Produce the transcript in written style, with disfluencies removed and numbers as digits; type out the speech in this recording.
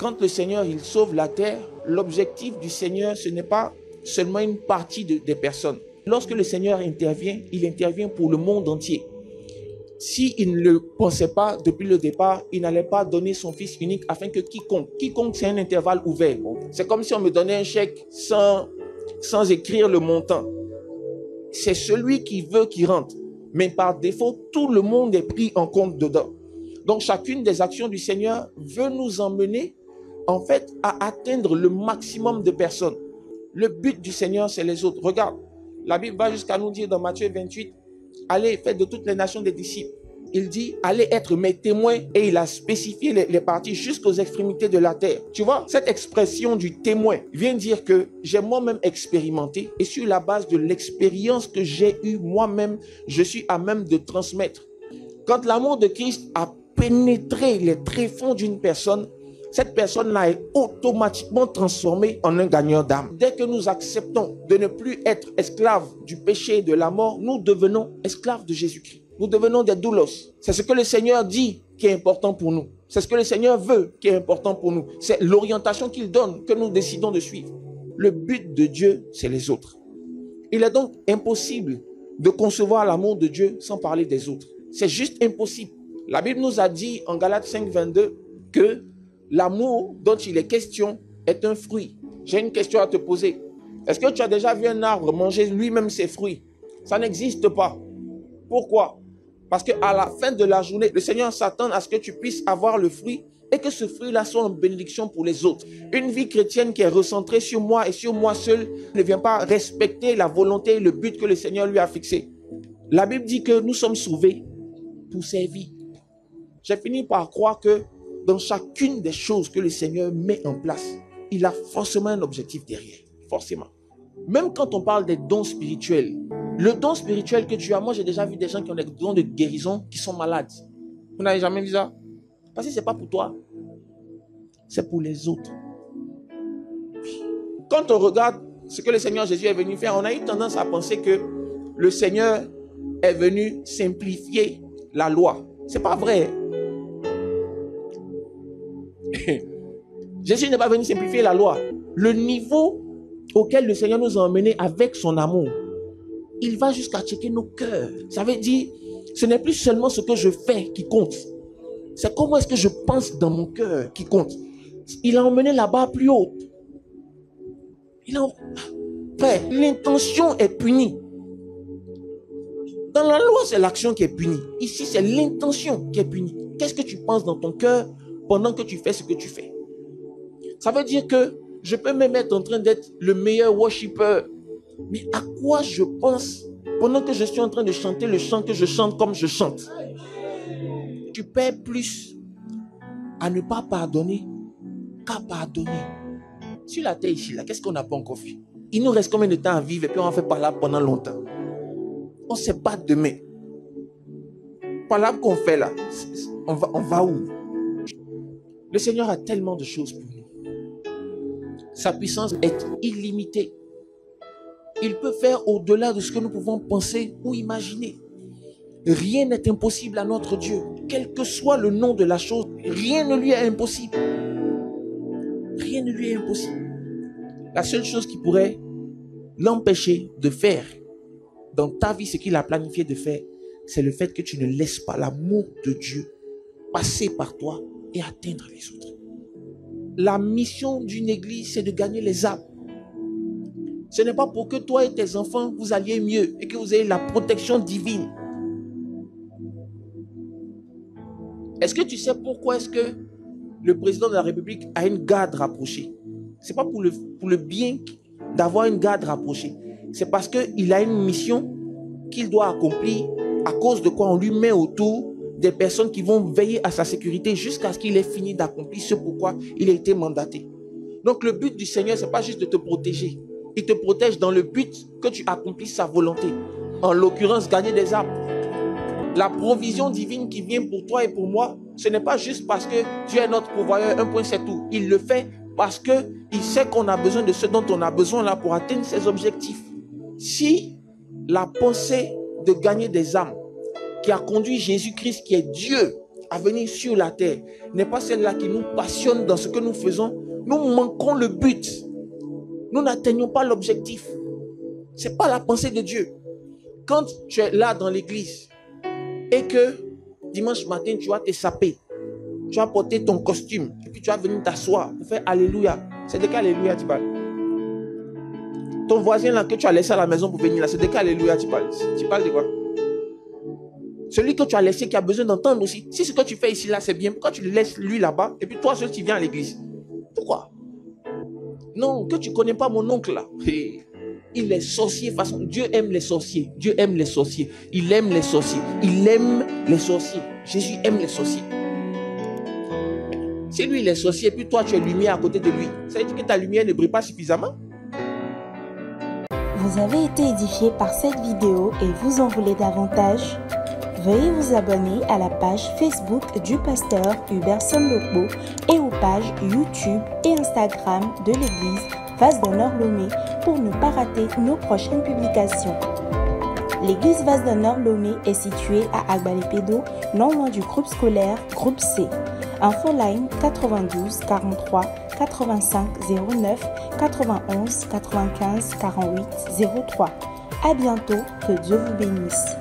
quand le Seigneur, il sauve la terre, l'objectif du Seigneur, ce n'est pas seulement une partie des personnes. Lorsque le Seigneur intervient, il intervient pour le monde entier. S'il ne le pensait pas depuis le départ, il n'allait pas donner son Fils unique afin que quiconque c'est un intervalle ouvert. C'est comme si on me donnait un chèque sans écrire le montant. C'est celui qui veut qui rentre. Mais par défaut, tout le monde est pris en compte dedans. Donc chacune des actions du Seigneur veut nous emmener en fait à atteindre le maximum de personnes. Le but du Seigneur, c'est les autres. Regarde, la Bible va jusqu'à nous dire dans Matthieu 28, allez, faites de toutes les nations des disciples. Il dit, allez être mes témoins, et il a spécifié les parties jusqu'aux extrémités de la terre. Tu vois, cette expression du témoin vient dire que j'ai moi-même expérimenté, et sur la base de l'expérience que j'ai eue moi-même, je suis à même de transmettre. Quand l'amour de Christ a pénétré les tréfonds d'une personne, cette personne-là est automatiquement transformée en un gagneur d'âme. Dès que nous acceptons de ne plus être esclaves du péché et de la mort, nous devenons esclaves de Jésus-Christ. Nous devenons des doulos. C'est ce que le Seigneur dit qui est important pour nous. C'est ce que le Seigneur veut qui est important pour nous. C'est l'orientation qu'il donne que nous décidons de suivre. Le but de Dieu, c'est les autres. Il est donc impossible de concevoir l'amour de Dieu sans parler des autres. C'est juste impossible. La Bible nous a dit en Galates 5, 22 que l'amour dont il est question est un fruit. J'ai une question à te poser. Est-ce que tu as déjà vu un arbre manger lui-même ses fruits? Ça n'existe pas. Pourquoi? Parce qu'à la fin de la journée, le Seigneur s'attend à ce que tu puisses avoir le fruit et que ce fruit-là soit une bénédiction pour les autres. Une vie chrétienne qui est recentrée sur moi et sur moi seul ne vient pas respecter la volonté et le but que le Seigneur lui a fixé. La Bible dit que nous sommes sauvés pour servir. J'ai fini par croire que dans chacune des choses que le Seigneur met en place, il a forcément un objectif derrière. Forcément. Même quand on parle des dons spirituels, le don spirituel que tu as, moi j'ai déjà vu des gens qui ont des dons de guérison qui sont malades. Vous n'avez jamais vu ça? Parce que ce n'est pas pour toi. C'est pour les autres. Quand on regarde ce que le Seigneur Jésus est venu faire, on a eu tendance à penser que le Seigneur est venu simplifier la loi. Ce n'est pas vrai. Jésus n'est pas venu simplifier la loi. Le niveau auquel le Seigneur nous a emmenés avec son amour, il va jusqu'à checker nos cœurs. Ça veut dire, ce n'est plus seulement ce que je fais qui compte. C'est comment est-ce que je pense dans mon cœur qui compte. Il a emmené la barre plus haute. L'intention est punie. Dans la loi, c'est l'action qui est punie. Ici, c'est l'intention qui est punie. Qu'est-ce que tu penses dans ton cœur pendant que tu fais ce que tu fais? Ça veut dire que je peux même être en train d'être le meilleur worshipper. Mais à quoi je pense pendant que je suis en train de chanter le chant que je chante comme je chante? Tu perds plus à ne pas pardonner qu'à pardonner. Sur la terre ici, là, qu'est-ce qu'on n'a pas encore fait? Il nous reste combien de temps à vivre et puis on va faire par là pendant longtemps? On ne sait pas demain. Par là qu'on fait là, on va où? Le Seigneur a tellement de choses pour nous. Sa puissance est illimitée. Il peut faire au-delà de ce que nous pouvons penser ou imaginer. Rien n'est impossible à notre Dieu. Quel que soit le nom de la chose, rien ne lui est impossible. Rien ne lui est impossible. La seule chose qui pourrait l'empêcher de faire dans ta vie ce qu'il a planifié de faire, c'est le fait que tu ne laisses pas l'amour de Dieu passer par toi et atteindre les autres. La mission d'une église, c'est de gagner les âmes. Ce n'est pas pour que toi et tes enfants, vous alliez mieux et que vous ayez la protection divine. Est-ce que tu sais pourquoi est-ce que le président de la République a une garde rapprochée? Ce n'est pas pour le bien d'avoir une garde rapprochée. C'est parce qu'il a une mission qu'il doit accomplir, à cause de quoi on lui met autour des personnes qui vont veiller à sa sécurité jusqu'à ce qu'il ait fini d'accomplir ce pourquoi il a été mandaté. Donc le but du Seigneur, ce n'est pas juste de te protéger. Il te protège dans le but que tu accomplisses sa volonté. En l'occurrence, gagner des âmes. La provision divine qui vient pour toi et pour moi, ce n'est pas juste parce que Dieu est notre pourvoyeur, un point c'est tout. Il le fait parce qu'il sait qu'on a besoin de ce dont on a besoin là pour atteindre ses objectifs. Si la pensée de gagner des âmes qui a conduit Jésus-Christ, qui est Dieu, à venir sur la terre n'est pas celle-là qui nous passionne dans ce que nous faisons, nous manquons le but. Nous n'atteignons pas l'objectif. Ce n'est pas la pensée de Dieu. Quand tu es là dans l'église et que dimanche matin, tu vas te saper, tu vas porter ton costume et puis tu vas venir t'asseoir pour faire Alléluia. C'est de quel Alléluia tu parles? Ton voisin là que tu as laissé à la maison pour venir là, c'est de quel Alléluia tu parles? Tu parles de quoi? Celui que tu as laissé qui a besoin d'entendre aussi. Si ce que tu fais ici là c'est bien, pourquoi tu le laisses lui là-bas et puis toi seul tu viens à l'église? Pourquoi? Non, que tu ne connais pas mon oncle là. Il est sorcier façon. Dieu aime les sorciers. Dieu aime les sorciers. Il aime les sorciers. Il aime les sorciers. Jésus aime les sorciers. Si lui il est sorcier, puis toi tu es lumière à côté de lui, ça veut dire que ta lumière ne brille pas suffisamment. Vous avez été édifié par cette vidéo et vous en voulez davantage? Veuillez vous abonner à la page Facebook du pasteur Hubert Somlokbo et aux pages YouTube et Instagram de l'église Vase d'Honneur Lomé pour ne pas rater nos prochaines publications. L'église Vase d'Honneur Lomé est située à Agbalé-Pédo, non loin du groupe scolaire Groupe C. Infoline 92 43 85 09 91 95 48 03. À bientôt, que Dieu vous bénisse.